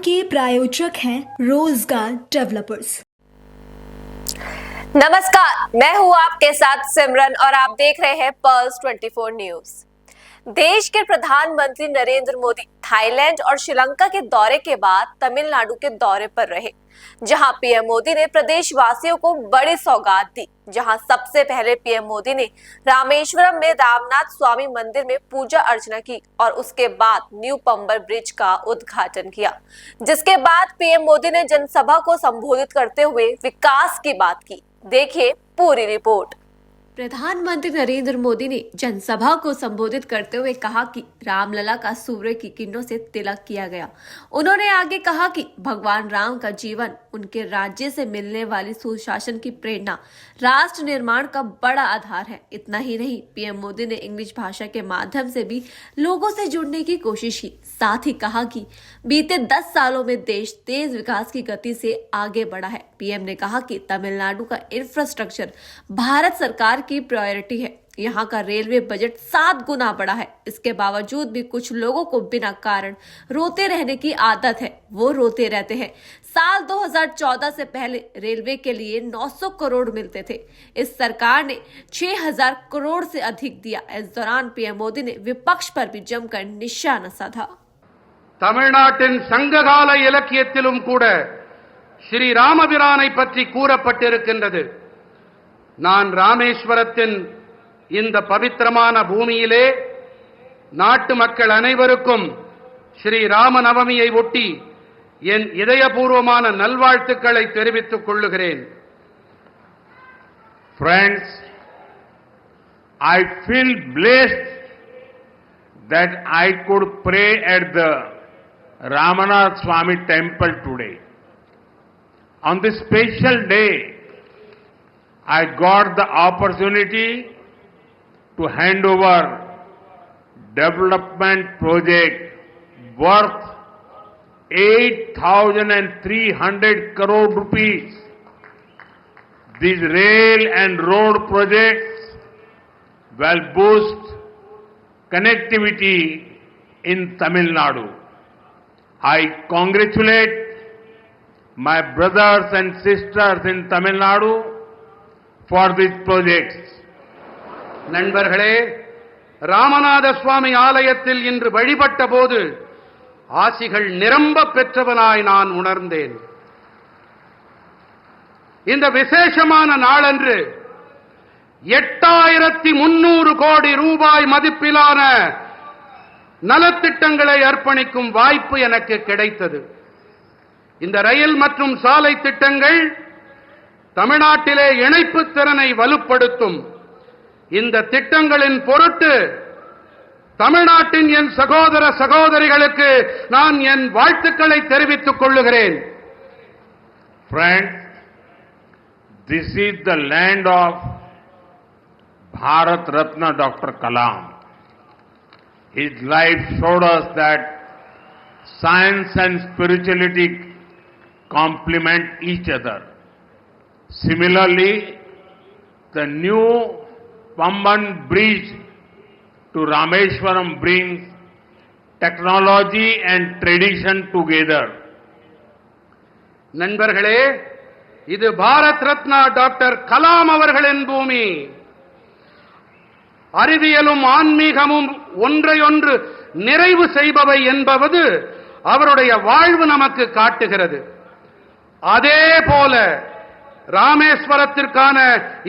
के प्रायोजक हैं रोजगार डेवलपर्स। नमस्कार, मैं हूं आपके साथ सिमरन और आप देख रहे हैं पर्ल्स 24 न्यूज। देश के प्रधानमंत्री नरेंद्र मोदी थाईलैंड और श्रीलंका के दौरे के बाद तमिलनाडु के दौरे पर रहे, जहां पीएम मोदी ने प्रदेशवासियों को बड़ी सौगात दी। जहां सबसे पहले पीएम मोदी ने रामेश्वरम में रामनाथ स्वामी मंदिर में पूजा अर्चना की और उसके बाद न्यू पंबर ब्रिज का उद्घाटन किया, जिसके बाद पीएम मोदी ने जनसभा को संबोधित करते हुए विकास की बात की। देखिए पूरी रिपोर्ट। प्रधानमंत्री नरेंद्र मोदी ने जनसभा को संबोधित करते हुए कहा कि रामलला का सूर्य की किरणों से तिलक किया गया। उन्होंने आगे कहा कि भगवान राम का जीवन, उनके राज्य से मिलने वाली सुशासन की प्रेरणा राष्ट्र निर्माण का बड़ा आधार है। इतना ही नहीं, पीएम मोदी ने इंग्लिश भाषा के माध्यम से भी लोगों से जुड़ने की कोशिश की। साथ ही कहा कि बीते 10 सालों में देश तेज विकास की गति से आगे बढ़ा है। पीएम ने कहा कि तमिलनाडु का इंफ्रास्ट्रक्चर भारत सरकार की प्रायोरिटी है। यहाँ का रेलवे बजट 7 गुना बढ़ा है। इसके बावजूद भी कुछ लोगों को बिना कारण रोते रहने की आदत है, वो रोते रहते हैं। साल 2014 से पहले रेलवे के लिए 900 करोड़ मिलते थे। इस सरकार ने 6000 करोड़ से अधिक दिया। इस दौरान पीएम मोदी ने विपक्ष पर भी जमकर निशाना साधा। தமிழ்நாட்டின் சங்ககால இலக்கியத்திலும் கூட ஸ்ரீ ராமபிரானை பற்றி கூறப்பட்டிருக்கின்றது. நான் ராமேஸ்வரத்தின் இந்த பவித்திரமான பூமியிலே நாட்டு மக்கள் அனைவருக்கும் ஸ்ரீ ராமநவமியை ஒட்டி என் இதயபூர்வமான நல்வாழ்த்துக்களை தெரிவித்துக் கொள்ளுகிறேன். Friends, I feel blessed that I could pray at the Ramanath Swami temple today. On this special day, I got the opportunity to hand over development project worth 8,300 crore rupees. These rail and road projects will boost connectivity in Tamil Nadu. I congratulate my brothers and sisters in Tamil Nadu for these projects. நண்பர்களே, ராமநாத சுவாமி ஆலயத்தில் இன்று வழிபட்ட போது ஆசிகள் நிரம்ப பெற்றவனாய் நான் உணர்ந்தேன். இந்த விசேஷமான நாளன்று 8300 கோடி ரூபாய் மதிப்பிலான நலத்திட்டங்களை அர்ப்பணிக்கும் வாய்ப்பு எனக்கு கிடைத்தது. இந்த ரயில் மற்றும் சாலை திட்டங்கள் தமிழ்நாட்டிலே இணைப்பு திறனை வலுப்படுத்தும். இந்த திட்டங்களின் பொருட்டு தமிழ்நாட்டின் என் சகோதர சகோதரிகளுக்கு நான் என் வாழ்த்துக்களை தெரிவித்துக் கொள்ளுகிறேன். Friends, this is the land of Bharat Ratna Dr. Kalam. His life showed us that science and spirituality complement each other. Similarly, the new Pamban Bridge to Rameshwaram brings technology and tradition together. நண்பர்களே, இது Bharat Ratna doctor Kalam அவர்களின் பூமி. அறிவியலும் ஆன்மீகமும் ஒன்றையொன்று நிறைவு செய்பவை என்பது அவருடைய வாழ்வு நமக்கு காட்டுகிறது. அதே போல ராமேஸ்வரத்திற்கான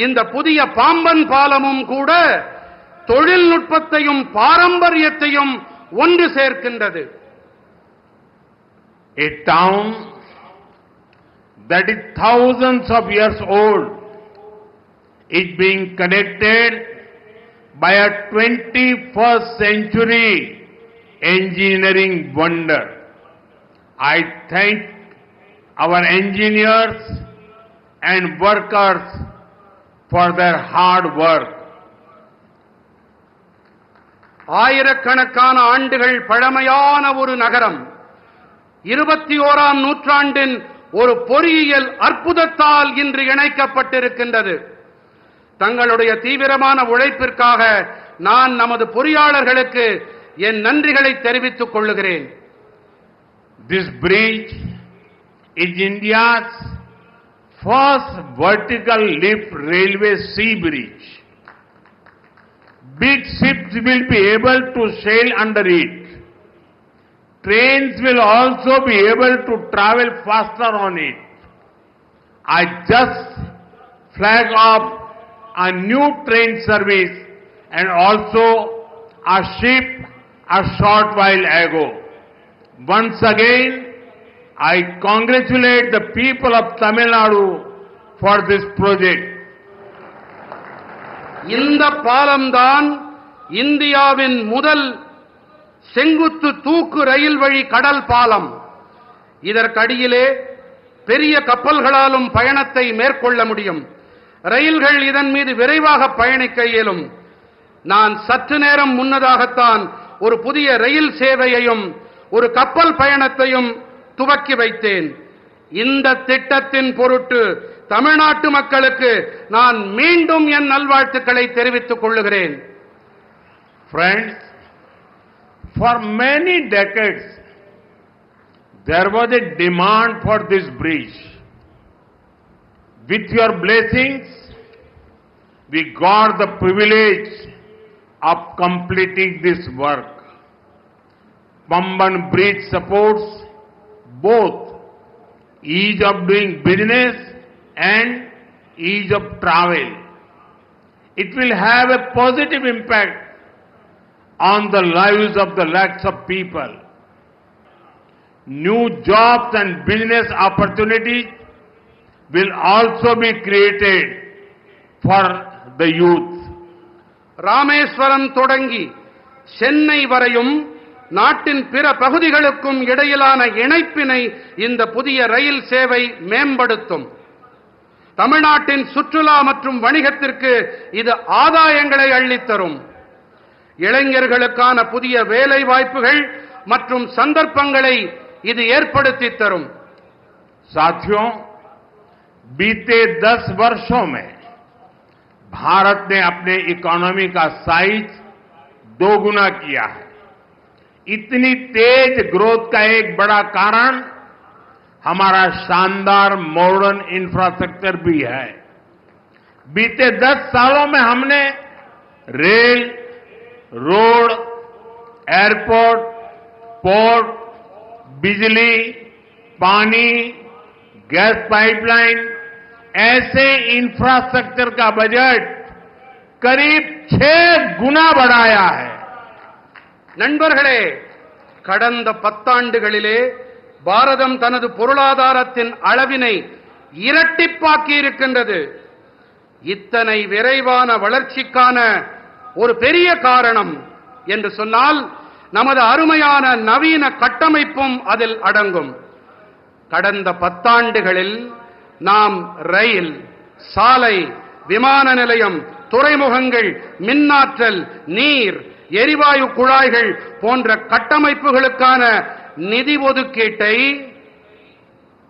இந்த புதிய பாம்பன் பாலமும் கூட தொழில்நுட்பத்தையும் பாரம்பரியத்தையும் ஒன்று சேர்க்கின்றது. A town that is thousands of years old is being connected by a 21st century engineering wonder. I thank our engineers and workers for their hard work. ஆயிரக்கணக்கான ஆண்டுகள் பழமையான ஒரு நகரம் 21ஆம் நூற்றாண்டின் ஒரு பொறியியல் அற்புதத்தால் இன்று இணைக்கப்பட்டிருக்கின்றது. தங்களுடைய தீவிரமான உழைப்பிற்காக நான் நமது பொறியாளர்களுக்கு என் நன்றிகளை தெரிவித்துக் கொள்ளுகிறேன். This bridge is India's first vertical lift railway sea bridge. Big ships will be able to sail under it. Trains will also be able to travel faster on it. I just flagged off a new train service and also a ship a short while ago. Once again, I congratulate the people of Tamil Nadu for this project. இந்த பாலம்தான் இந்தியாவின் முதல் செங்குத்து தூக்கு ரயில் வழி கடல் பாலம். இதற்கடியிலே பெரிய கப்பல்களாலும் பயணத்தை மேற்கொள்ள முடியும். ரயில்கள் இதன் மீது விரைவாக பயணிக்க இயலும். நான் சற்று நேரம் முன்னதாகத்தான் ஒரு புதிய ரயில் சேவையையும் ஒரு கப்பல் பயணத்தையும் துவக்கி வைத்தேன். இந்த திட்டத்தின் பொருட்டு தமிழ்நாட்டு மக்களுக்கு நான் மீண்டும் என் நல்வாழ்த்துக்களை தெரிவித்துக் கொள்கிறேன். Friends, for many decades, there was a demand for this bridge. With your blessings, we got the privilege of completing this work. Pamban Bridge supports both ease of doing business and ease of travel. It will have a positive impact on the lives of the lakhs of people. New jobs and business opportunities will also be created for the youth. Rameswaram தொடங்கி சென்னை வரையும் நாட்டின் பிற பகுதிகளுக்கும் இடையிலான இணைப்பினை இந்த புதிய ரயில் சேவை மேம்படுத்தும். தமிழ்நாட்டின் சுற்றுலா மற்றும் வணிகத்திற்கு இது ஆதாயங்களை அள்ளித்தரும். இளைஞர்களுக்கான புதிய வேலை வாய்ப்புகள் மற்றும் சந்தர்ப்பங்களை இது ஏற்படுத்தி தரும். साथियों, बीते 10 वर्षों में भारत ने अपने इकोनॉमी का साइज दोगुना किया है. इतनी तेज ग्रोथ का एक बड़ा कारण हमारा शानदार मॉडर्न इंफ्रास्ट्रक्चर भी है. बीते 10 सालों में हमने रेल, रोड, एयरपोर्ट, पोर्ट, बिजली, पानी, गैस पाइपलाइन ऐसे इंफ्रास्ट्रक्चर का बजट करीब 6 गुना बढ़ाया है. நண்பர்களே, கடந்த 10 ஆண்டுகளிலே பாரதம் தனது பொருளாதாரத்தின் அளவினை இரட்டிப்பாக்கி இருக்கின்றது. இத்தனை விரைவான வளர்ச்சிக்கான ஒரு பெரிய காரணம் என்று சொன்னால் நமது அருமையான நவீன கட்டமைப்பும் அதில் அடங்கும். கடந்த 10 ஆண்டுகளில் நாம் ரயில், சாலை, விமான நிலையம், துறைமுகங்கள், மின்னாற்றல், நீர், எரிவாயு குழாய்கள் போன்ற கட்டமைப்புகளுக்கான நிதி ஒதுக்கீட்டை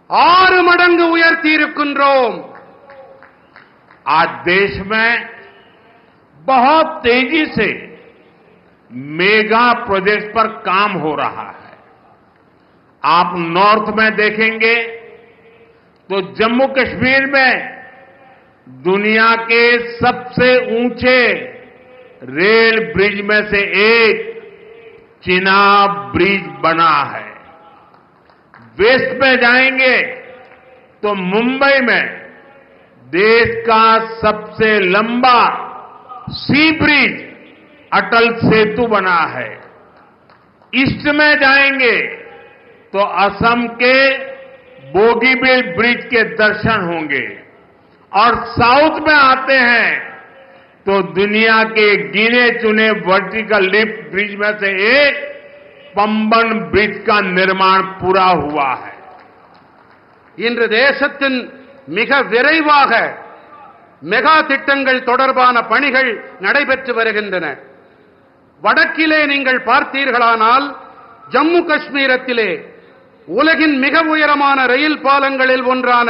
6 மடங்கு உயர்த்தி இருக்கின்றோம். आज देश में बहुत तेजी से मेगा प्रोजेक्ट पर काम हो रहा है. आप नॉर्थ में देखेंगे तो जम्मू कश्मीर में दुनिया के सबसे ऊंचे रेल ब्रिज में से एक चिनाब ब्रिज बना है. वेस्ट में जाएंगे तो मुंबई में देश का सबसे लंबा सी ब्रिज अटल सेतु बना है. ईस्ट में जाएंगे तो असम के बोगीबील ब्रिज के दर्शन होंगे और साउथ में आते हैं तो दुनिया के गिने चुने वर्टिकल लिफ्ट ब्रिज में से एक पम्बन ब्रिज का निर्माण पूरा हुआ है. இன்று தேசத்தின் மிக விரைவாக மெகா திட்டங்கள் தொடர்பான பணிகள் நடைபெற்று வருகின்றன. வடக்கிலே நீங்கள் பார்த்தீர்களானால் ஜம்மு காஷ்மீரத்திலே உலகின் மிக உயரமான ரயில் பாலங்களில் ஒன்றான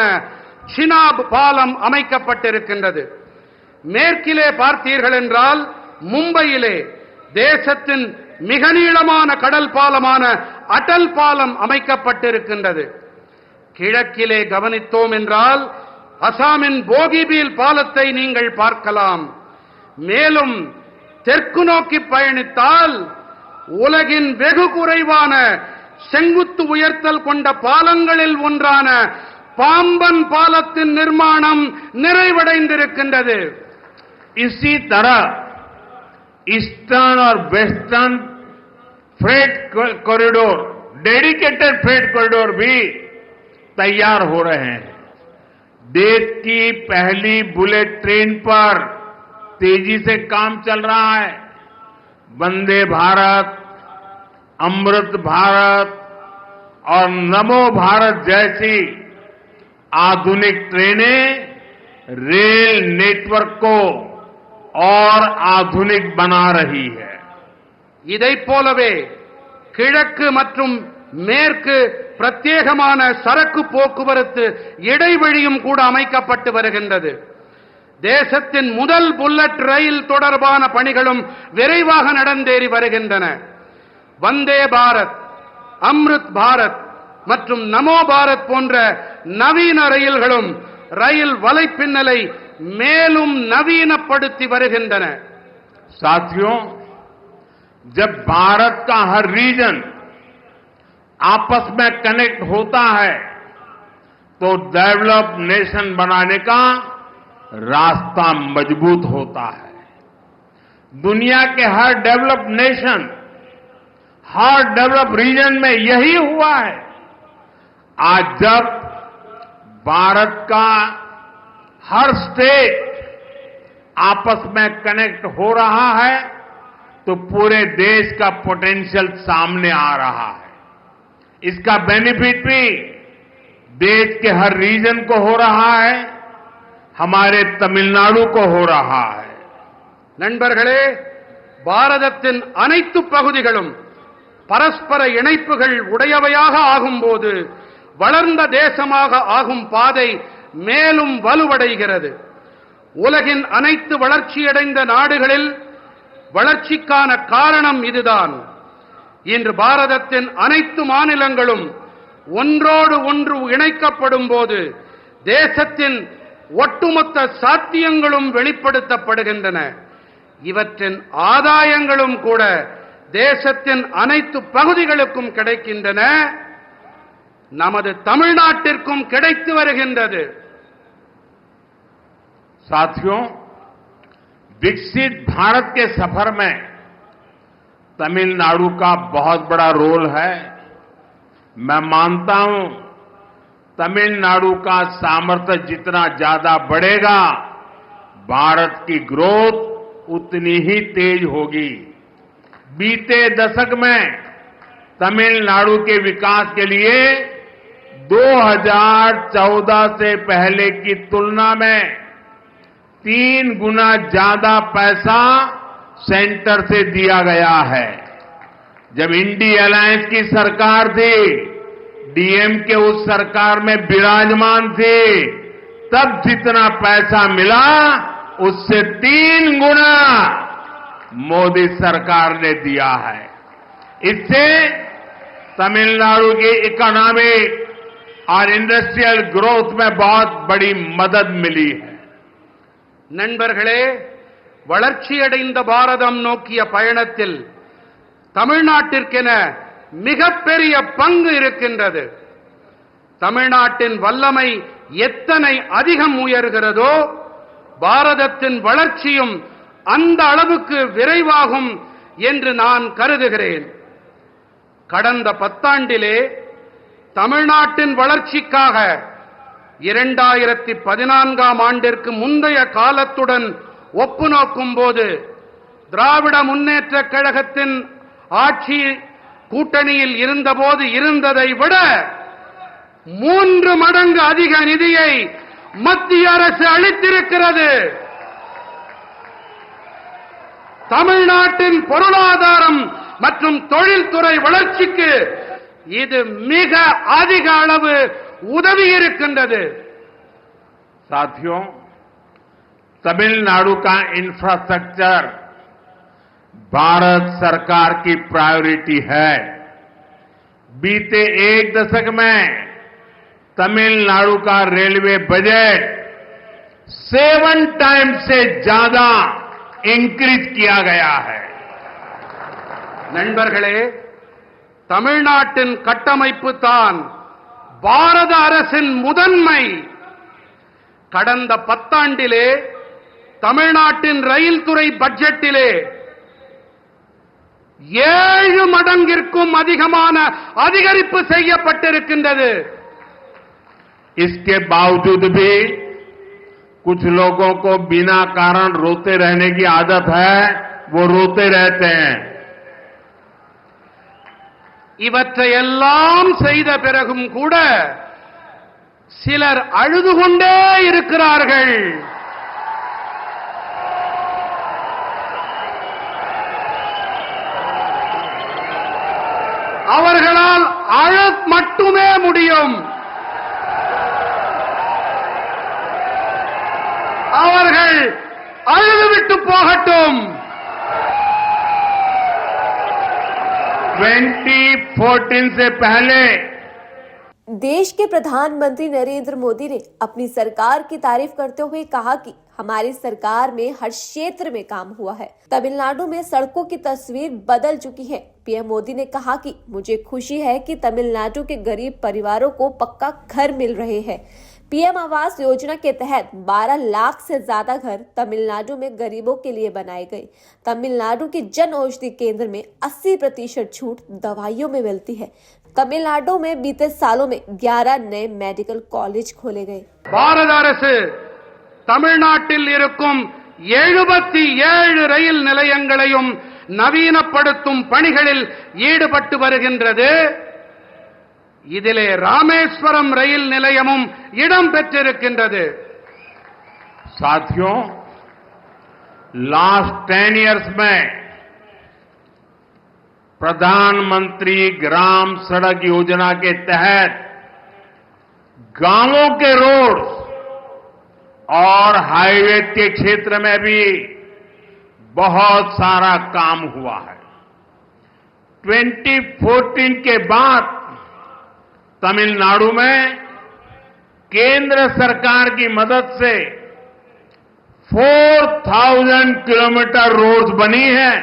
சினாப் பாலம் அமைக்கப்பட்டிருக்கின்றது. மேற்கிலே பார்த்தீர்கள் என்றால் மும்பையிலே தேசத்தின் மிக நீளமான கடல் பாலமான அடல் பாலம் அமைக்கப்பட்டிருக்கின்றது. கிழக்கிலே கவனித்தோம் என்றால் அசாமின் போகிபீல் பாலத்தை நீங்கள் பார்க்கலாம். மேலும் தெற்கு நோக்கி பயணித்தால் உலகின் வெகு குறைவான செங்குத்து உயர்த்தல் கொண்ட பாலங்களில் ஒன்றான பாம்பன் பாலத்தின் நிர்மாணம் நிறைவடைந்திருக்கின்றது. इसी तरह ईस्टर्न और western freight corridor, dedicated freight corridor भी तैयार हो रहे हैं. देश की पहली बुलेट ट्रेन पर तेजी से काम चल रहा है. वंदे भारत, अमृत भारत और नमो भारत जैसी आधुनिक ट्रेनें रेल नेटवर्क को और आधुनिक बना रही है. இதைப் போலவே கிழக்கு மற்றும் மேற்கு பிரத்யேகமான சரக்கு போக்குவரத்து இடைவழியும் கூட அமைக்கப்பட்டு வருகின்றது. தேசத்தின் முதல் புல்லட் ரயில் தொடர்பான பணிகளும் விரைவாக நடந்தேறி வருகின்றன. வந்தே பாரத், அம்ருத் பாரத் மற்றும் நமோ பாரத் போன்ற நவீன ரயில்களும் ரயில் வலைப்பின்னலை மேலும் நவீனப்படுத்தி வருகின்றன. साथियों, जब भारत का हर रीजन आपस में कनेक्ट होता है तो डेवलप नेशन बनाने का रास्ता मजबूत होता है. दुनिया के हर डेवलप नेशन, हर डेवलप रीजन में यही हुआ है. आज जब भारत का हर स्टेट आपस में कनेक्ट हो रहा है तो पूरे देश का पोटेंशियल सामने आ रहा है. इसका बेनिफिट भी देश के हर रीजन को हो रहा है, हमारे तमिलनाडु को हो रहा है. நண்பர்களே, பாரதத்தின் அனைத்து பகுதிகளும் பரஸ்பர இணைப்புகள் உடையவையாக ஆகும்போது வளர்ந்த தேசமாக ஆகும் பாதை மேலும் வலுவடைகிறது. உலகின் அனைத்து வளர்ச்சியடைந்த நாடுகளில் வளர்ச்சிக்கான காரணம் இதுதான். இன்று பாரதத்தின் அனைத்து மாநிலங்களும் ஒன்றோடு ஒன்று இணைக்கப்படும் போது தேசத்தின் ஒட்டுமொத்த சாத்தியங்களும் வெளிப்படுத்தப்படுகின்றன. இவற்றின் ஆதாயங்களும் கூட தேசத்தின் அனைத்து பகுதிகளுக்கும் கிடைக்கின்றன. நமது தமிழ்நாட்டிற்கும் கிடைத்து வருகின்றது. साथियों, विकसित भारत के सफर में तमिलनाडु का बहुत बड़ा रोल है. मैं मानता हूं तमिलनाडु का सामर्थ्य जितना ज्यादा बढ़ेगा, भारत की ग्रोथ उतनी ही तेज होगी. बीते दशक में तमिलनाडु के विकास के लिए 2014 से पहले की तुलना में 3 गुना ज्यादा पैसा सेंटर से दिया गया है. जब इंडी अलायंस की सरकार थी, डीएमके उस सरकार में विराजमान थे, तब जितना पैसा मिला उससे 3 गुना मोदी सरकार ने दिया है. इससे तमिलनाडु की इकोनॉमिक और इंडस्ट्रियल ग्रोथ में बहुत बड़ी मदद मिली है. நண்பர்களே, வளர்ச்சியடைந்த பாரதம் நோக்கிய பயணத்தில் தமிழ்நாட்டிற்கென மிகப்பெரிய பங்கு இருக்கின்றது. தமிழ்நாட்டின் வல்லமை எத்தனை அதிகம் உயர்கிறதோ பாரதத்தின் வளர்ச்சியும் அந்த அளவுக்கு விரைவாகும் என்று நான் கருதுகிறேன். கடந்த 10 ஆண்டிலே தமிழ்நாட்டின் வளர்ச்சிக்காக 2014ஆம் ஆண்டிற்கு முந்தைய காலத்துடன் ஒப்பு நோக்கும் போது திராவிட முன்னேற்றக் கழகத்தின் ஆட்சி கூட்டணியில் இருந்தபோது இருந்ததை விட 3 மடங்கு அதிக நிதியை மத்திய அரசு அளித்திருக்கிறது. தமிழ்நாட்டின் பொருளாதாரம் மற்றும் தொழில்துறை வளர்ச்சிக்கு இது மிக அதிக அளவு உதவி இருக்கின்றது. साथियों, तमिलनाडु का इंफ्रास्ट्रक्चर भारत सरकार की प्रायोरिटी है. बीते एक दशक में तमिलनाडु का रेलवे बजट 7 टाइम्स से ज्यादा इंक्रीज किया गया है। நண்பர்களே, தமிழ்நாட்டின் கட்டமைப்பு தான் பாரத அரசின் முதன்மை. கடந்த 10 ஆண்டிலே தமிழ்நாட்டின் ரயில் துறை பட்ஜெட்டிலே 7 மடங்கிற்கும் அதிகமான அதிகரிப்பு செய்யப்பட்டிருக்கின்றது. इसके बावजूद भी कुछ लोगों को बिना कारण रोते रहने की आदत है, वो रोते रहते हैं। இவற்றையெல்லாம் செய்த பிறகும் கூட சிலர் அழுது கொண்டே இருக்கிறார்கள். அவர்களால் அழ மட்டுமே முடியும். அவர்கள் அழுதுவிட்டு போகட்டும். 2014 से पहले देश के प्रधानमंत्री नरेंद्र मोदी ने अपनी सरकार की तारीफ करते हुए कहा कि हमारी सरकार में हर क्षेत्र में काम हुआ है। तमिलनाडु में सड़कों की तस्वीर बदल चुकी है। पीएम मोदी ने कहा कि मुझे खुशी है कि तमिलनाडु के गरीब परिवारों को पक्का घर मिल रहे हैं। पीएम आवास योजना के तहत 12 लाख से ज्यादा घर तमिलनाडु में गरीबों के लिए बनाए गए। तमिलनाडु के जन औषधि केंद्र में 80% छूट दवाइयों में मिलती है। तमिलनाडु में बीते सालों में 11 नए मेडिकल कॉलेज खोले गए। பாரத அரசு தமிழ்நாட்டில் இருக்கும் 77 ரயில் நிலையங்களையும் நவீனப்படுத்தும் பணிகளில் ஈடுபட்டு வருகின்றது. இதிலே ராமேஸ்வரம் ரயில் நிலையமும் இடம் பெற்றிருக்கின்றது. साथियों, लास्ट 10 इयर्स में प्रधानमंत्री ग्राम सड़क योजना के तहत गांवों के रोड और हाईवे के क्षेत्र में भी बहुत सारा काम हुआ है। 2014 के बाद तमिलनाडु में केंद्र सरकार की मदद से 4000 किलोमीटर रोड्स बनी है।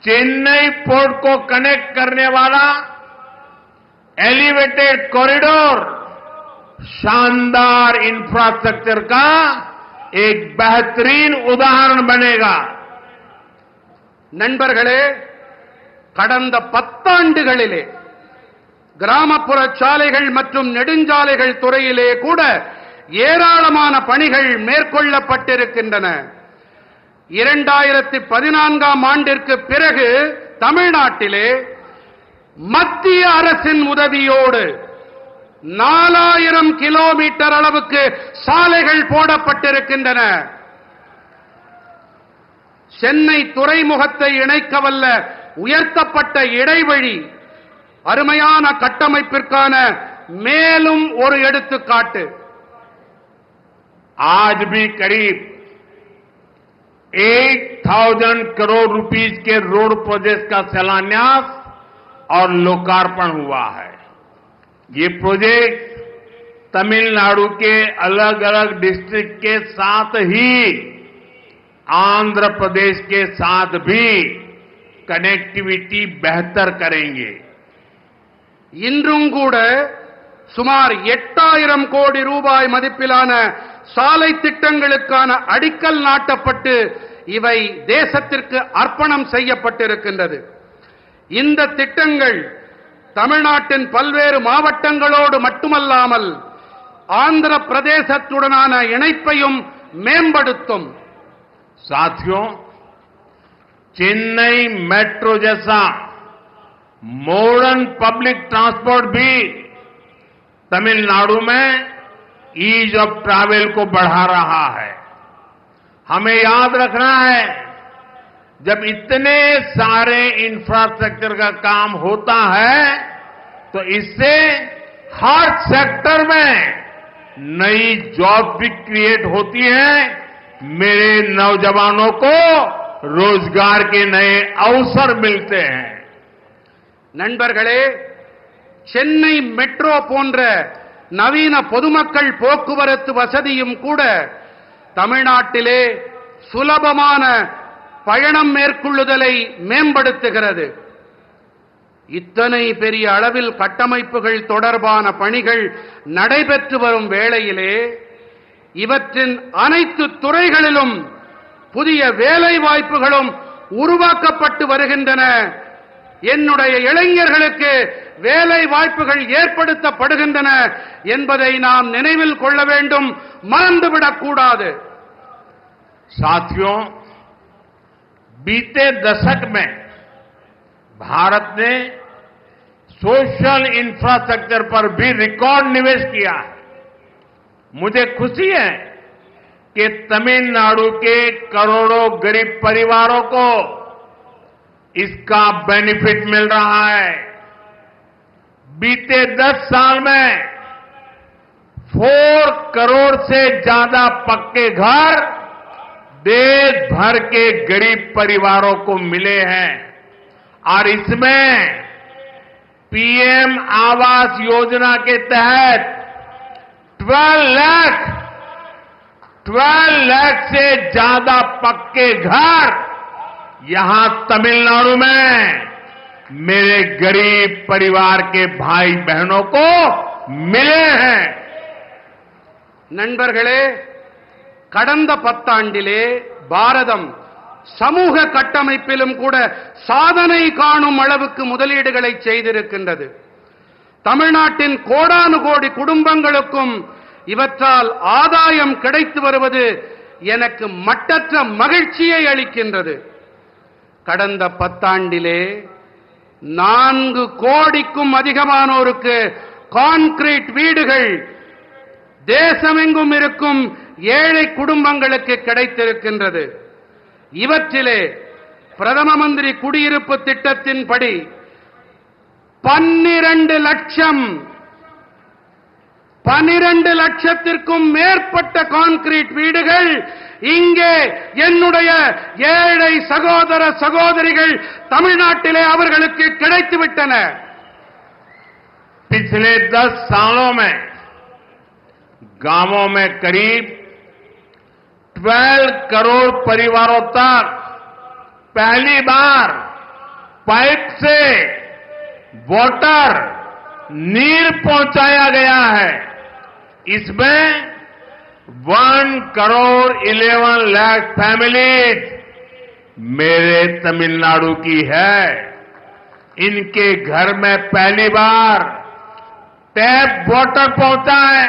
चेन्नई पोर्ट को कनेक्ट करने वाला एलिवेटेड कॉरिडोर शानदार इंफ्रास्ट्रक्चर का एक बेहतरीन उदाहरण बनेगा। நண்பர்களே, கடந்த 10 ஆண்டுகளிலே கிராமப்புற சாலைகள் மற்றும் நெடுஞ்சாலைகள் துறையிலே கூட ஏராளமான பணிகள் மேற்கொள்ளப்பட்டிருக்கின்றன. 2014ஆம் ஆண்டிற்கு பிறகு தமிழ்நாட்டிலே மத்திய அரசின் உதவியோடு 4000 கிலோமீட்டர் அளவுக்கு சாலைகள் போடப்பட்டிருக்கின்றன. சென்னை துறைமுகத்தை இணைக்கவல்ல உயர்த்தப்பட்ட இடைவழி அருமையான கட்டமைப்பிற்கான மேலும் ஒரு எடுத்துக்காட்டு. आज भी करीब 1000 करोड़ रुपीस के रोड प्रोजेक्ट का शिलान्यास और लोकार्पण हुआ है। ये प्रोजेक्ट तमिलनाडु के अलग अलग डिस्ट्रिक्ट के साथ ही आंध्र प्रदेश के साथ भी कनेक्टिविटी बेहतर करेंगे। இன்றும் கூட சுமார் 8000 கோடி ரூபாய் மதிப்பிலான சாலை திட்டங்களுக்கான அடிக்கல் நாட்டப்பட்டு இவை தேசத்திற்கு அர்ப்பணம் செய்யப்பட்டிருக்கின்றது. இந்த திட்டங்கள் தமிழ்நாட்டின் பல்வேறு மாவட்டங்களோடு மட்டுமல்லாமல் ஆந்திர பிரதேசத்துடனான இணைப்பையும் மேம்படுத்தும். साथियों, चेन्नई मेट्रो जैसा मॉडर्न पब्लिक ट्रांसपोर्ट भी तमिलनाडु में ईज ऑफ ट्रैवल को बढ़ा रहा है। हमें याद रखना है, जब इतने सारे इंफ्रास्ट्रक्चर का काम होता है तो इससे हर सेक्टर में नई जॉब भी क्रिएट होती है। मेरे नौजवानों को रोजगार के नए अवसर मिलते हैं। நண்பர்களே, சென்னை மெட்ரோ போன்ற நவீன பொதுமக்கள் போக்குவரத்து வசதியும் கூட தமிழ்நாட்டிலே சுலபமான பயணம் மேற்கொள்ளுதலை மேம்படுத்துகிறது. இத்தனை பெரிய அளவில் கட்டமைப்புகள் தொடர்பான பணிகள் நடைபெற்று வரும் வேளையிலே இவற்றின் அனைத்து துறைகளிலும் புதிய வேலை வாய்ப்புகளும் உருவாக்கப்பட்டு வருகின்றன. என்னுடைய இளைஞர்களுக்கு வேலை வாய்ப்புகள் ஏற்படுத்தப்படுகின்றன என்பதை நாம் நினைவில் கொள்ள வேண்டும், மறந்துவிடக் கூடாது. साथियों, बीते दशक में भारत ने सोशल इंफ्रास्ट्रक्चर पर भी रिकॉर्ड निवेश किया है. मुझे खुशी है कि तमिलनाडु के करोड़ों गरीब परिवारों को इसका बेनिफिट मिल रहा है. बीते 10 साल में 4 करोड़ से ज्यादा पक्के घर देश भर के गरीब परिवारों को मिले हैं और इसमें पीएम आवास योजना के तहत 12 लाख से ज्यादा पक्के घर यहां तमिलनाडु में मेरे गरीब परिवार के भाई बहनों को मिले हैं. நண்பர்களே, கடந்த 10 ஆண்டிலே பாரதம் சமூக கட்டமைப்பிலும் கூட சாதனை காணும் அளவுக்கு முதலீடுகளை செய்திருக்கின்றது. தமிழ்நாட்டின் கோடானு கோடி குடும்பங்களுக்கும் இவற்றால் ஆதாயம் கிடைத்து வருவது எனக்கு மட்டற்ற மகிழ்ச்சியை அளிக்கின்றது. கடந்த 10 ஆண்டிலே 4 கோடிக்கும் அதிகமானோருக்கு கான்கிரீட் வீடுகள் தேசமெங்கும் இருக்கும் ஏழை குடும்பங்களுக்கு கிடைத்திருக்கின்றது. இவற்றிலே பிரதம மந்திரி குடியிருப்பு திட்டத்தின்படி 12 லட்சத்திற்கும் மேற்பட்ட கான்கிரீட் வீடுகள் இங்கே என்னுடைய ஏழை சகோதர சகோதரிகள் தமிழ்நாட்டிலே அவர்களுக்கு கிடைத்துவிட்டன. पिछले 10 सालों में गांवों में करीब 12 करोड़ परिवारों तक पहली बार पाइप से वाटर नीर पहुंचाया गया है. इसमें 1 करोड़ 11 लाख फैमिलीज मेरे तमिलनाडु की है. इनके घर में पहली बार टैप वाटर पहुंचा है.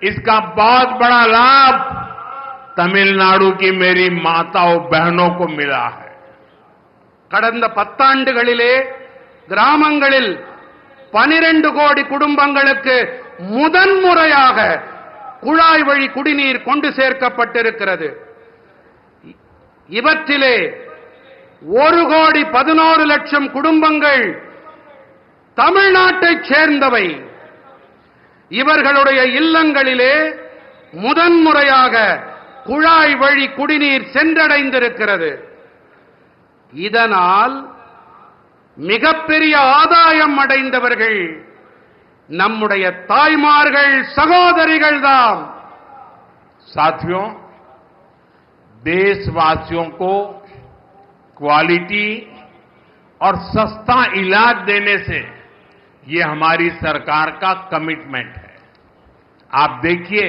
इसका बहुत बड़ा लाभ तमिलनाडु की मेरी माताओं बहनों को मिला है. கடந்த 10 ஆண்டுகளிலே கிராமங்களில் 12 கோடி குடும்பங்களுக்கு முதன்முறையாக குழாய் வழி குடிநீர் கொண்டு சேர்க்கப்பட்டிருக்கிறது. இவற்றிலே 1 கோடி 11 லட்சம் குடும்பங்கள் தமிழ்நாட்டைச் சேர்ந்தவை. இவர்களுடைய இல்லங்களிலே முதன்முறையாக குழாய் வழி குடிநீர் சென்றடைந்திருக்கிறது. இதனால் மிகப்பெரிய ஆதாயம் அடைந்தவர்கள் நம்முடைய தாய்மார்கள் சகோதரிகள் தாம். साथियों, देशवासियों को क्वालिटी और सस्ता इलाज देने से ये हमारी सरकार का कमिटमेंट है. आप देखिए,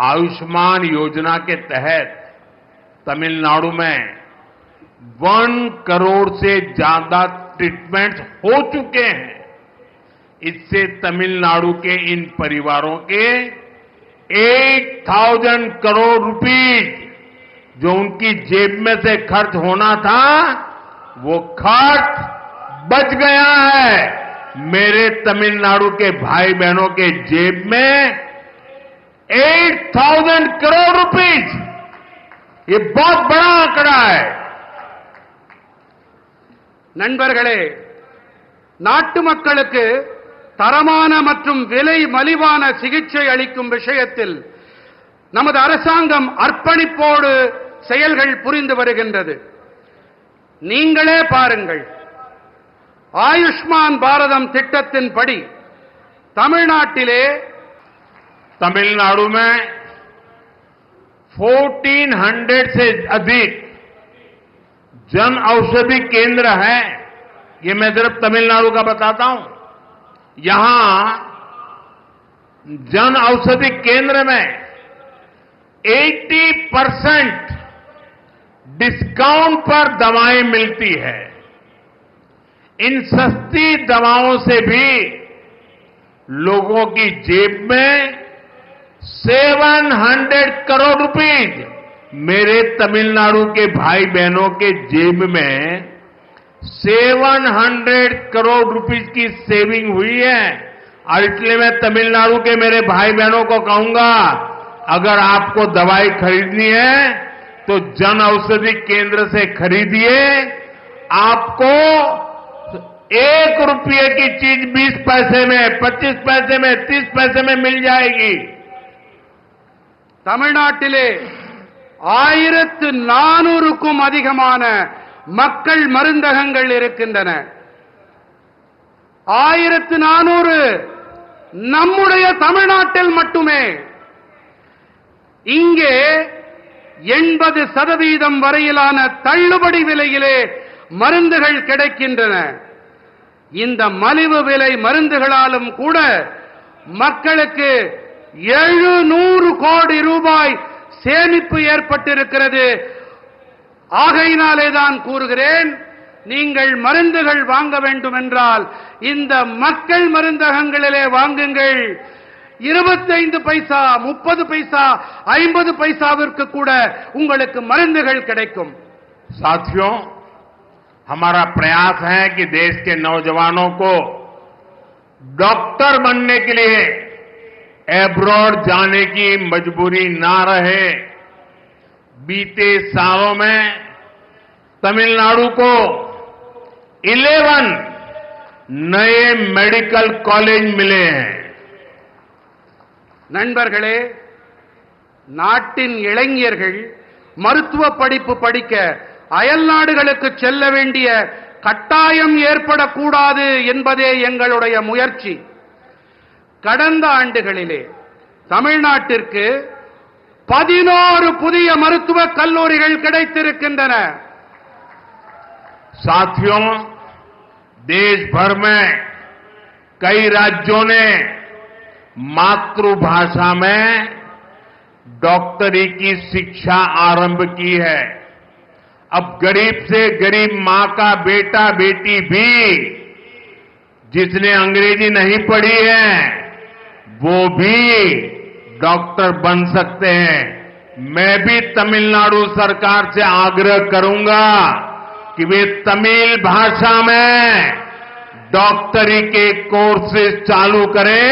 आयुष्मान योजना के तहत तमिलनाडु में 1 करोड़ से ज्यादा ट्रीटमेंट हो चुके हैं. इससे तमिलनाडु के इन परिवारों के 8,000 करोड़ रुपीज जो उनकी जेब में से खर्च होना था वो खर्च बच गया है. मेरे तमिलनाडु के भाई बहनों के जेब में 8,000 करोड़ रुपीज, ये बहुत बड़ा आंकड़ा है. நண்பர்களே, நாட்டு மக்களுக்கு தரமான மற்றும் விலை மலிவான சிகிச்சை அளிக்கும் விஷயத்தில் நமது அரசாங்கம் அர்ப்பணிப்போடு செயல்கள் புரிந்து வருகின்றது. நீங்களே பாருங்கள், ஆயுஷ்மான் பாரதம் திட்டத்தின்படி தமிழ்நாட்டிலே तमिलनाडु में 1400 से अधिक जन औषधि केंद्र है। ये मैं सिर्फ तमिलनाडु का बताता हूं। यहां जन औषधि केंद्र में 80% डिस्काउंट पर दवाएं मिलती है। इन सस्ती दवाओं से भी लोगों की जेब में 700 करोड़ रुपीज, मेरे तमिलनाडु के भाई बहनों के जेब में 700 करोड़ रुपीज की सेविंग हुई है। और इसलिए मैं तमिलनाडु के मेरे भाई बहनों को कहूंगा, अगर आपको दवाई खरीदनी है तो जन औषधि केंद्र से खरीदिए। आपको 1 रुपये की चीज 20 पैसे में, 25 पैसे में, 30 पैसे में मिल जाएगी। தமிழ்நாட்டிலே 1400க்கும் அதிகமான மக்கள் மருந்தகங்கள் இருக்கின்றன. 1400 நம்முடைய தமிழ்நாட்டில் மட்டுமே. இங்கே 80% வரையிலான தள்ளுபடி விலையிலே மருந்துகள் கிடைக்கின்றன. இந்த மலிவு விலை மருந்துகளாலும் கூட மக்களுக்கு 700 கோடி ரூபாய் சேமிப்பு ஏற்பட்டிருக்கிறது. ஆகையினாலே தான் கூறுகிறேன், நீங்கள் மருந்துகள் வாங்க வேண்டும் என்றால் இந்த மக்கள் மருந்தகங்களிலே வாங்குங்கள். 25 பைசா, 30 பைசா, 50 பைசாவிற்கு கூட உங்களுக்கு மருந்துகள் கிடைக்கும். साथियों, हमारा प्रयास है कि देश के नौजवानों को डॉक्टर बनने के लिए एब्रॉड जाने की मजबूरी ना रहे। बीते सालों में तमिलनाडु को 11 नए मेडिकल कॉलेज मिले हैं। நண்பர்களே, நாட்டின் இளைஞர்கள் மருத்துவ படிப்பு படிக்க அயல் நாடுகளுக்கு செல்ல வேண்டிய கட்டாயம் ஏற்படக்கூடாது என்பதே எங்களுடைய முயற்சி. கடந்த ஆண்டுகளிலே தமிழ்நாட்டிற்கு 11 புதிய மருத்துவக் கல்லூரிகள் கிடைத்திருக்கின்றன. साथियों, देश भर में कई राज्यों ने मातृभाषा में डॉक्टरी की शिक्षा आरंभ की है। अब गरीब से गरीब मां का बेटा बेटी भी जिसने अंग्रेजी नहीं पढ़ी है वो भी डॉक्टर बन सकते हैं। मैं भी तमिलनाडु सरकार से आग्रह करूंगा कि वे तमिल भाषा में डॉक्टरी के कोर्सेज चालू करें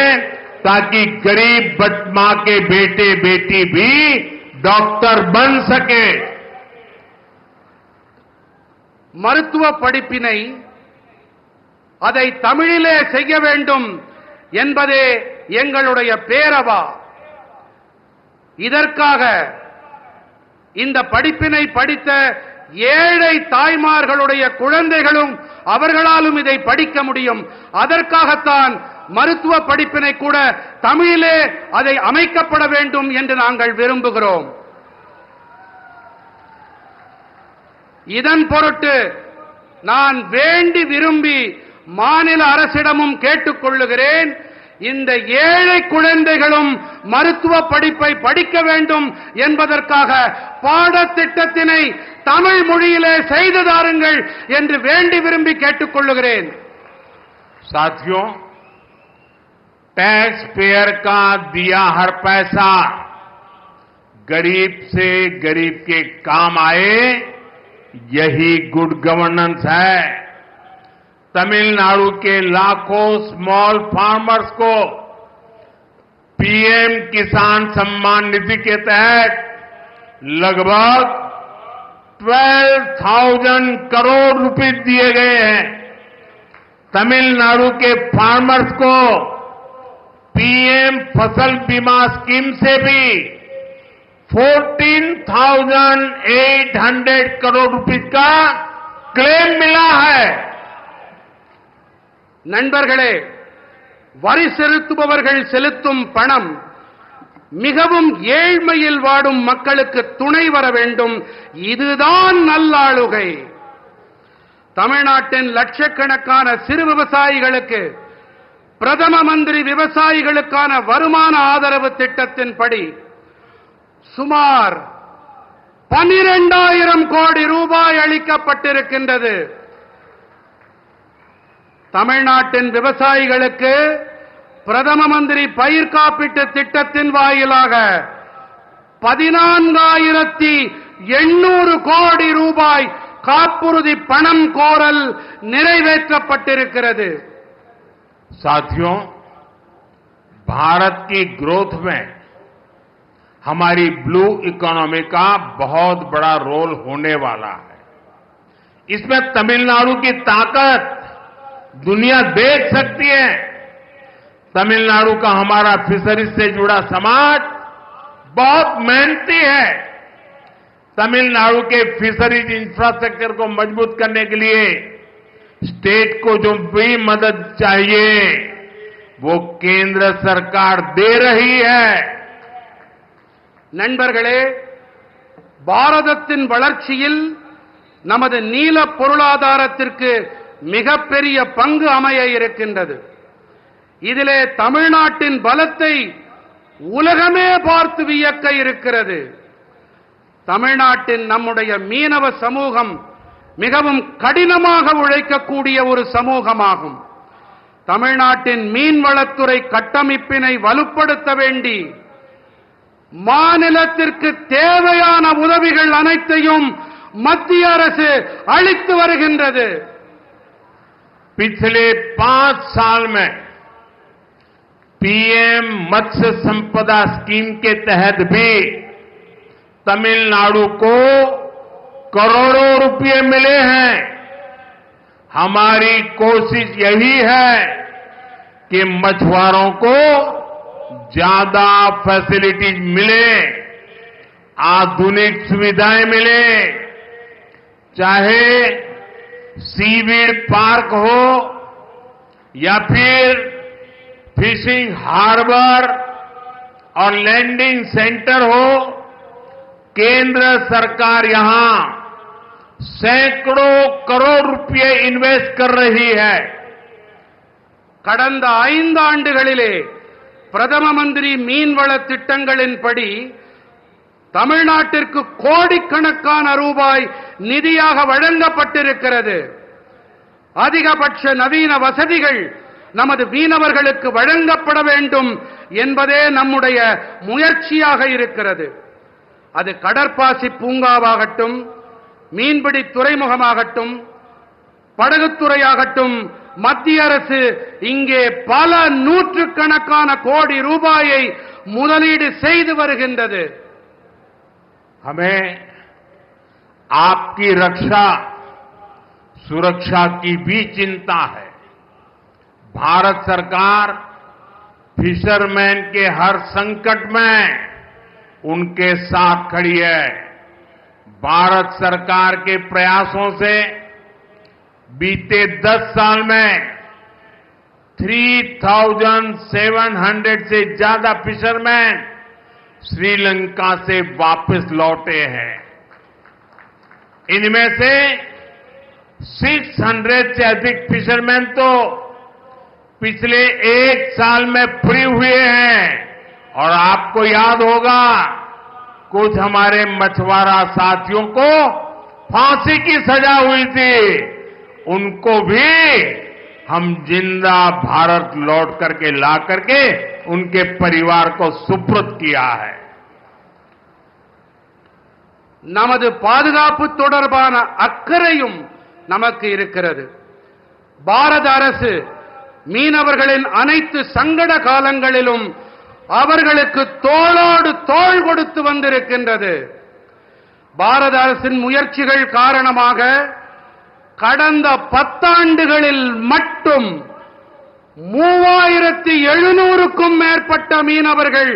ताकि गरीब मां के बेटे बेटी भी डॉक्टर बन सके। மருத்துவ படிப்பினை அதை தமிழிலே செய்ய வேண்டும் என்பதே எங்களுடைய பேரவா. இதற்காக இந்த படிப்பினை படித்த ஏழை தாய்மார்களுடைய குழந்தைகளும் அவர்களாலும் இதை படிக்க முடியும். அதற்காகத்தான் மருத்துவ படிப்பினை கூட தமிழிலே அதை அமைக்கப்பட வேண்டும் என்று நாங்கள் விரும்புகிறோம். இதன் பொருட்டு நான் வேண்டி விரும்பி மாநில அரசிடமும் கேட்டுக்கொள்ளுகிறேன், இந்த ஏழை குழந்தைகளும் மருத்துவ படிப்பை படிக்க வேண்டும் என்பதற்காக பாடத்திட்டத்தினை தமிழ் மொழியிலே செய்து தாருங்கள் என்று வேண்டி விரும்பி கேட்டுக்கொள்ளுகிறேன். साथियों, टैक्स पेयर का दिया हर पैसा गरीब से गरीब के काम आए, यही गुड गवर्नेंस है। तमिलनाडु के लाखों स्मॉल फार्मर्स को पीएम किसान सम्मान निधि के तहत लगभग 12,000 करोड़ रुपए दिए गए हैं। तमिलनाडु के फार्मर्स को पीएम फसल बीमा स्कीम से भी 14,800 करोड़ रुपए का क्लेम मिला है। நண்பர்களே, வரி செலுத்துபவர்கள் செலுத்தும் பணம் மிகவும் ஏழ்மையில் வாடும் மக்களுக்கு துணை வர வேண்டும். இதுதான் நல்லாளுகை. தமிழ்நாட்டின் லட்சக்கணக்கான சிறு விவசாயிகளுக்கு பிரதம மந்திரி விவசாயிகளுக்கான வருமான ஆதரவு திட்டத்தின்படி சுமார் 12,000 கோடி ரூபாய் அளிக்கப்பட்டிருக்கின்றது. தமிழ்நாட்டின் விவசாயிகளுக்கு பிரதம மந்திரி பயிர் காப்பீட்டு திட்டத்தின் வாயிலாக 14,800 கோடி ரூபாய் காப்புறுதி பணம் கோரல் நிறைவேற்றப்பட்டிருக்கிறது. साथियों, भारत की ग्रोथ में हमारी ब्लू इकोनॉमी का बहुत बड़ा रोल होने वाला है. इसमें तमिलनाडु की ताकत दुनिया देख सकती है. तमिलनाडु का हमारा फिशरीज से जुड़ा समाज बहुत मेहनती है. तमिलनाडु के फिशरीज इंफ्रास्ट्रक्चर को मजबूत करने के लिए स्टेट को जो भी मदद चाहिए वो केंद्र सरकार दे रही है. நண்பர்களே, பாரதத்தின் வளர்ச்சியில் நமது நீல பொருளாதாரத்திற்கு மிகப்பெரிய பங்கு அமைய இருக்கின்றது. இதிலே தமிழ்நாட்டின் பலத்தை உலகமே பார்த்து வியக்க இருக்கிறது. தமிழ்நாட்டின் நம்முடைய மீனவ சமூகம் மிகவும் கடினமாக உழைக்கக்கூடிய ஒரு சமூகமாகும். தமிழ்நாட்டின் மீன்வளத்துறை கட்டமைப்பினை வலுப்படுத்த வேண்டி மாநிலத்திற்கு தேவையான உதவிகள் அனைத்தையும் மத்திய அரசு அளித்து வருகின்றது. पिछले 5 साल में पीएम मत्स्य संपदा स्कीम के तहत भी तमिलनाडु को करोड़ों रुपए मिले हैं. हमारी कोशिश यही है कि मछुआरों को ज्यादा फैसिलिटीज मिले, आधुनिक सुविधाएं मिले, चाहे सीवीड पार्क हो या फिर फिशिंग हार्बर और लैंडिंग सेंटर हो. केंद्र सरकार यहां सैकड़ों करोड़ रुपए इन्वेस्ट कर रही है. கடந்த 5 ஆண்டுகளிலே பிரதம மந்திரி மீன்வள திட்டங்களின்படி தமிழ்நாட்டிற்கு கோடிக்கணக்கான ரூபாய் நிதியாக வழங்கப்பட்டிருக்கிறது. அதிகபட்ச நவீன வசதிகள் நமது மீனவர்களுக்கு வழங்கப்பட வேண்டும் என்பதே நம்முடைய முயற்சியாக இருக்கிறது. அது கடற்பாசி பூங்காவாகட்டும், மீன்பிடி துறைமுகமாகட்டும், படகுத்துறையாகட்டும், மத்திய அரசு இங்கே பல நூற்றுக்கணக்கான கோடி ரூபாயை முதலீடு செய்து வருகின்றது. हमें आपकी रक्षा सुरक्षा की भी चिंता है. भारत सरकार फिशरमैन के हर संकट में उनके साथ खड़ी है. भारत सरकार के प्रयासों से बीते 10 साल में 3,700 से ज्यादा फिशरमैन श्रीलंका से वापस लौटे हैं. इनमें से 600 से अधिक फिशरमैन तो पिछले 1 साल में फ्री हुए हैं. और आपको याद होगा, कुछ हमारे मछुआरा साथियों को फांसी की सजा हुई थी. उनको भी हम जिंदा भारत लौट करके ला करके उनके परिवार को सुपुर्द किया है. நமது பாதுகாப்பு தொடர்பான அக்கறையும் நமக்கு இருக்கிறது. பாரத அரசு மீனவர்களின் அனைத்து சங்கட காலங்களிலும் அவர்களுக்கு தோளோடு தோள் கொடுத்து வந்திருக்கின்றது. பாரத அரசின் முயற்சிகள் காரணமாக கடந்த 10 ஆண்டுகளில் மட்டும் 3,700க்கும் மேற்பட்ட மீனவர்கள்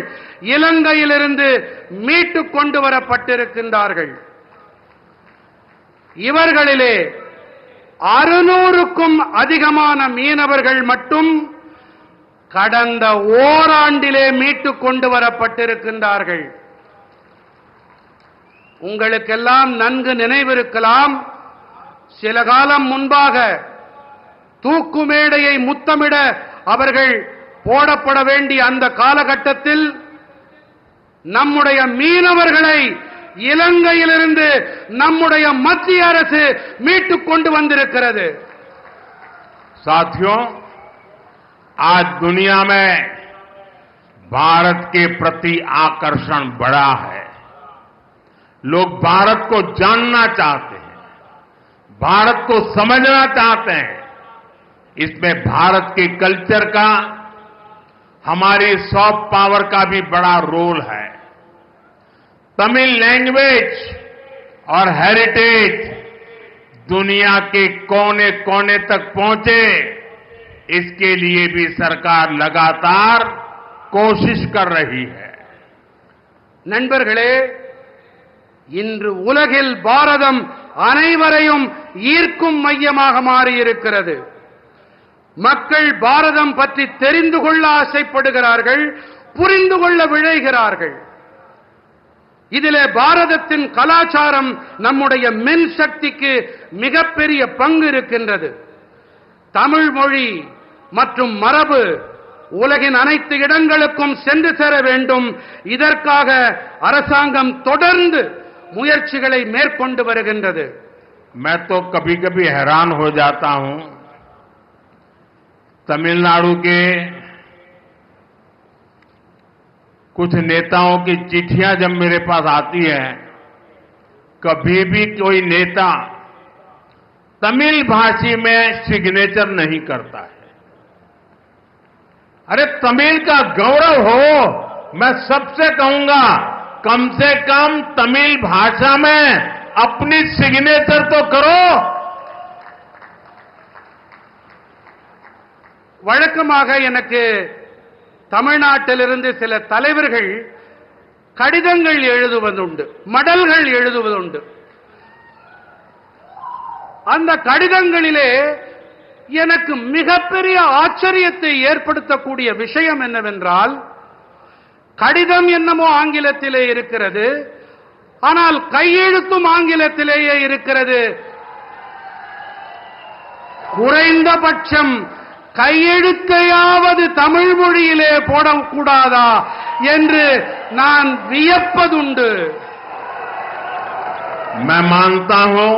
இலங்கையிலிருந்து மீட்டுக் கொண்டு வரப்பட்டிருக்கின்றார்கள். இவர்களிலே 600க்கும் அதிகமான மீனவர்கள் மட்டும் கடந்த ஓராண்டிலே மீட்டுக் கொண்டு வரப்பட்டிருக்கின்றார்கள். உங்களுக்கெல்லாம் நன்கு நினைவிருக்கலாம், சில காலம் முன்பாக தூக்கு மேடையை முத்தமிட அவர்கள் போடப்பட வேண்டிய அந்த காலகட்டத்தில் நம்முடைய மீனவர்களை இலங்கையிலிருந்து நம்முடைய மத்திய அரசு மீட்டுக் கொண்டு வந்திருக்கிறது. साथियों, आज दुनिया में भारत के प्रति आकर्षण बढ़ा है. लोग भारत को जानना चाहते हैं, भारत को समझना चाहते हैं. इसमें भारत के कल्चर का, हमारी सॉफ्ट पावर का भी बड़ा रोल है. तमिल लैंग्वेज और हेरिटेज दुनिया के कोने कोने तक पहुंचे, इसके लिए भी सरकार लगातार कोशिश कर रही है. நண்பர்களே, இன்று உலகில் பாரதம் அனைவரையும் ஈர்க்கும் மையமாக மாறியிருக்கிறது. மக்கள் பாரதம் பற்றி தெரிந்து கொள்ள ஆசைப்படுகிறார்கள், புரிந்து கொள்ள விழைகிறார்கள். இதிலே பாரதத்தின் கலாச்சாரம், நம்முடைய மென் சக்திக்கு மிகப்பெரிய பங்கு இருக்கின்றது. தமிழ் மொழி மற்றும் மரபு உலகின் அனைத்து இடங்களுக்கும் சென்று சேர வேண்டும். இதற்காக அரசாங்கம் தொடர்ந்து முயற்சிகளை மேற்கொண்டு வருகின்றது. मैं तो कभी कभी हैरान हो जाता हूं, तमिलनाडु के कुछ नेताओं की चिट्ठियां जब मेरे पास आती है, कभी भी कोई नेता तमिल भाषी में सिग्नेचर नहीं करता है. अरे तमिल का गौरव हो, मैं सबसे कहूंगा कम से कम तमिल भाषा में अपनी सिग्नेचर तो करो. வழக்கமாக எனக்கு தமிழ்நாட்டிலிருந்து சில தலைவர்கள் கடிதங்கள் எழுதுவதுண்டு, மடல்கள் எழுதுவதுண்டு. அந்த கடிதங்களிலே எனக்கு மிகப்பெரிய ஆச்சரியத்தை ஏற்படுத்தக்கூடிய விஷயம் என்னவென்றால், கடிதம் என்னமோ ஆங்கிலத்திலே இருக்கிறது, ஆனால் கையெழுத்தும் ஆங்கிலத்திலேயே இருக்கிறது. குறைந்தபட்சம் கையெழுத்தையாவது தமிழ் மொழியிலே போடக்கூடாதா என்று நான் வியப்பதுண்டு. मैं मानता हूं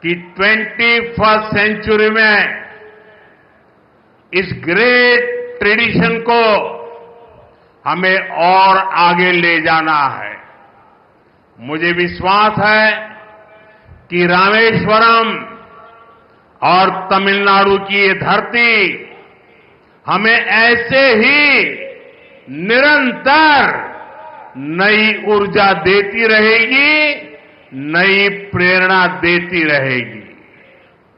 कि 21st सेंचुरी में इस ग्रेट ट्रेडिशन को हमें और आगे ले जाना है. मुझे विश्वास है कि रामेश्वरम और तमिलनाडु की ये धरती हमें ऐसे ही निरंतर नई ऊर्जा देती रहेगी, नई प्रेरणा देती रहेगी.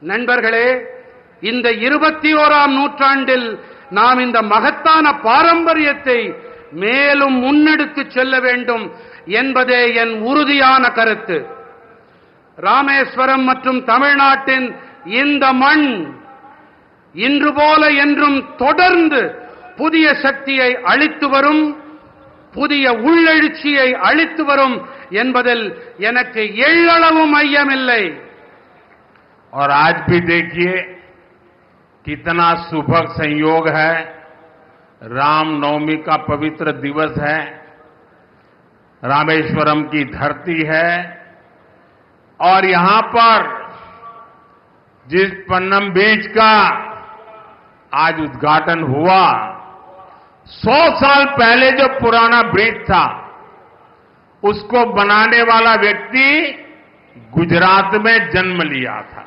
நண்பர்களே, இந்த 21ஆம் நூற்றாண்டில் நாம் இந்த மகத்தான பாரம்பரியத்தை மேலும் முன்னெடுத்து செல்ல வேண்டும் என்பதே என் உறுதியான கருத்து. ராமேஸ்வரம் மற்றும் தமிழ்நாட்டின் இந்த மண் இன்று போல என்றும் தொடர்ந்து புதிய சக்தியை அளித்து வரும், புதிய உள்ளெழுச்சியை அளித்து வரும் என்பதில் எனக்கு எள்ளளவும் ஐயமில்லை. और आज भी देखिए कितना सुभग संयोग है. रामनवमी का पवित्र दिवस है, रामेश्वरम की धरती है, और यहां पर जिस पन्नम बीच का आज उद्घाटन हुआ, 100 साल पहले जो पुराना ब्रिज था उसको बनाने वाला व्यक्ति गुजरात में जन्म लिया था,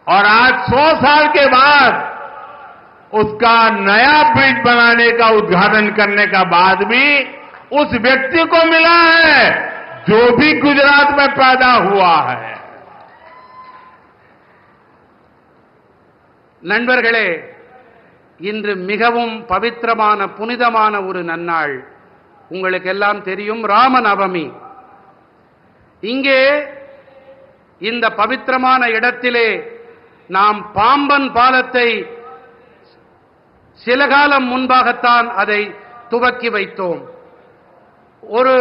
और आज 100 साल के बाद उसका नया ब्रिज बनाने का उद्घाटन करने का बाद भी उस व्यक्ति को मिला है जो भी गुजरात में पैदा हुआ है. நண்பர்களே, இன்று மிகவும் பவித்திரமான புனிதமான ஒரு நன்னாள். உங்களுக்கு எல்லாம் தெரியும், ராமநவமி. இங்கே இந்த பவித்திரமான இடத்திலே நாம் பாம்பன் பாலத்தை சில காலம் முன்பாகத்தான் அதை துவக்கி வைத்தோம். ஒரு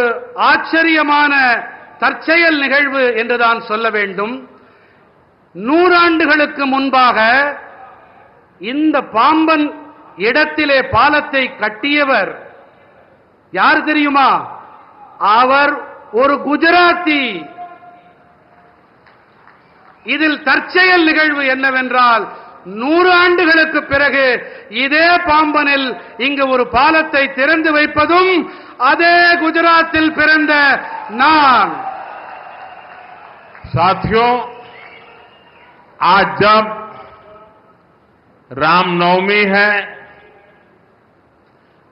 ஆச்சரியமான தற்செயல் நிகழ்வு என்றுதான் சொல்ல வேண்டும். 100 ஆண்டுகளுக்கு முன்பாக இந்த பாம்பன் இடத்திலே பாலத்தை கட்டியவர் யார் தெரியுமா? அவர் ஒரு குஜராத்தி. இதில் தற்செயல் நிகழ்வு என்னவென்றால் 100 ஆண்டுகளுக்கு பிறகு இதே பாம்பனில் இங்கு ஒரு பாலத்தை திறந்து வைப்பதும் அதே குஜராத்தில் பிறந்த நான். साथियों, आज जब रामनवमी है,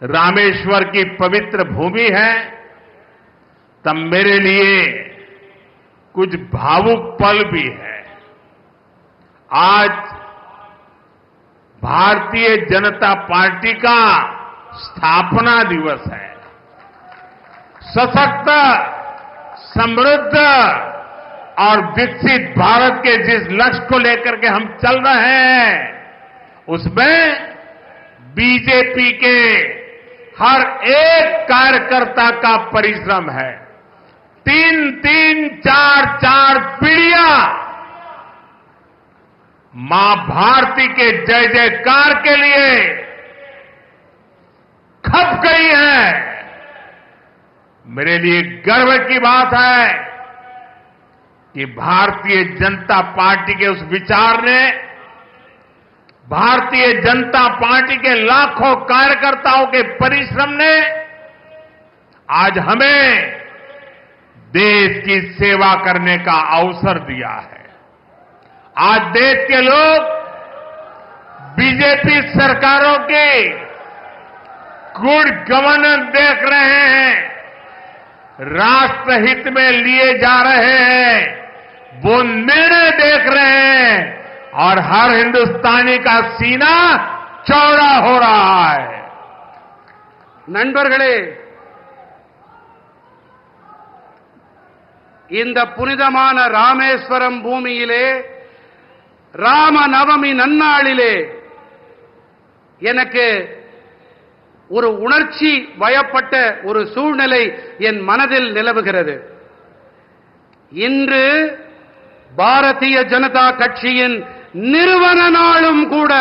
रामेश्वर की पवित्र भूमि है, तब मेरे लिए कुछ भावुक पल भी है। आज भारतीय जनता पार्टी का स्थापना दिवस है। सशक्त, समृद्ध और विकसित भारत के जिस लक्ष्य को लेकर के हम चल रहे हैं, उसमें बीजेपी के हर एक कार्यकर्ता का परिश्रम है। 3-3, 4-4 पीढ़ियां मां भारती के जय जयकार के लिए खप गई है। मेरे लिए गर्व की बात है कि भारतीय जनता पार्टी के उस विचार ने, भारतीय जनता पार्टी के लाखों कार्यकर्ताओं के परिश्रम ने आज हमें देश की सेवा करने का अवसर दिया है। आज देश के लोग बीजेपी सरकारों के गुड गवर्नेंस देख रहे हैं, राष्ट्रहित में लिए जा रहे हैं, वो निर्णय देख रहे हैं और हर हिंदुस्तानी का सीना चौड़ा हो रहा है। நண்பர்களே, இந்த புனிதமான ராமேஸ்வரம் பூமியிலே ராம நவமி நன்னாளிலே எனக்கு ஒரு உணர்ச்சி வயப்பட்ட ஒரு சூழ்நிலை என் மனதில் நிலவுகிறது. இன்று பாரதிய ஜனதா கட்சியின் நிறுவன நாளும் கூட.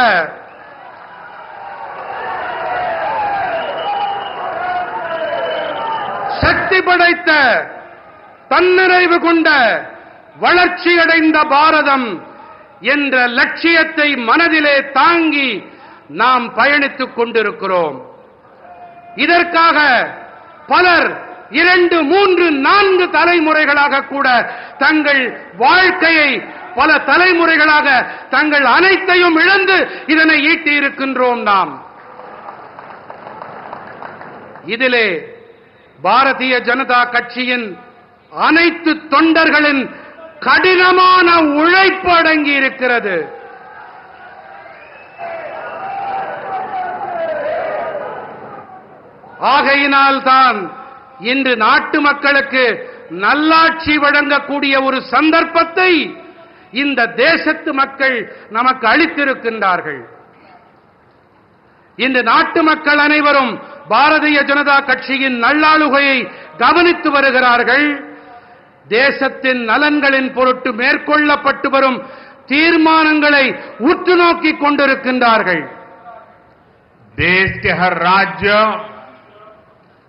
சக்தி படைத்த, தன்னிறைவு கொண்ட, வளர்ச்சியடைந்த பாரதம் என்ற லட்சியத்தை மனதிலே தாங்கி நாம் பயணித்துக் கொண்டிருக்கிறோம். இதற்காக பலர் 2, 3, 4 தலைமுறைகளாக கூட தங்கள் வாழ்க்கையை, பல தலைமுறைகளாக தங்கள் அனைத்தையும் இழந்து இதனை ஈட்டி இருக்கின்றோம். நாம் இதிலே பாரதிய ஜனதா கட்சியின் அனைத்து தொண்டர்களின் கடினமான உழைப்பு அடங்கி இருக்கிறது. ஆகையினால்தான் இன்று நாட்டு மக்களுக்கு நல்லாட்சி வழங்கக்கூடிய ஒரு சந்தர்ப்பத்தை இந்த தேசத்து மக்கள் நமக்கு அளித்திருக்கின்றார்கள். இந்த நாட்டு மக்கள் அனைவரும் பாரதிய ஜனதா கட்சியின் நல்லாளுகையை கவனித்து வருகிறார்கள். தேசத்தின் நலன்களின் பொருட்டு மேற்கொள்ளப்பட்டு வரும் தீர்மானங்களை உற்று நோக்கிக் கொண்டிருக்கின்றார்கள். देश के हर राज्य,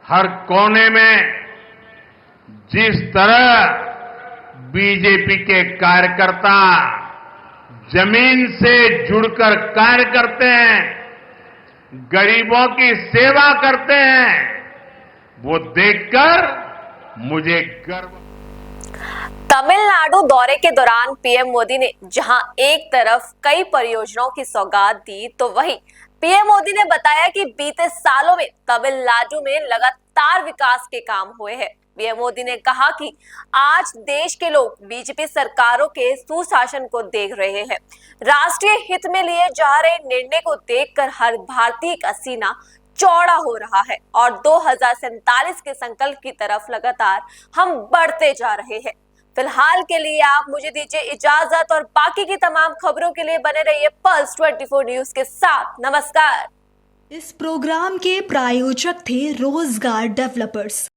हर कोने में जिस तरह बीजेपी के कार्यकर्ता जमीन से जुड़कर कार्य करते हैं, गरीबों की सेवा करते हैं, वो देखकर मुझे गर्व। तमिलनाडु दौरे के दौरान पीएम मोदी ने जहां एक तरफ कई परियोजनाओं की सौगात दी, तो वहीं पीएम मोदी ने बताया कि बीते सालों में तमिलनाडु में लगातार विकास के काम हुए हैं। पीएम मोदी ने कहा कि आज देश के लोग बीजेपी सरकारों के सुशासन को देख रहे हैं। राष्ट्रीय हित में लिए जा रहे निर्णय को देखकर हर भारतीय का सीना चौड़ा हो रहा है और 2047 के संकल्प की तरफ लगातार हम बढ़ते जा रहे हैं। फिलहाल के लिए आप मुझे दीजिए इजाजत और बाकी की तमाम खबरों के लिए बने रहिए पल्स 24 न्यूज के साथ। नमस्कार। इस प्रोग्राम के प्रायोजक थे रोजगार डेवलपर्स।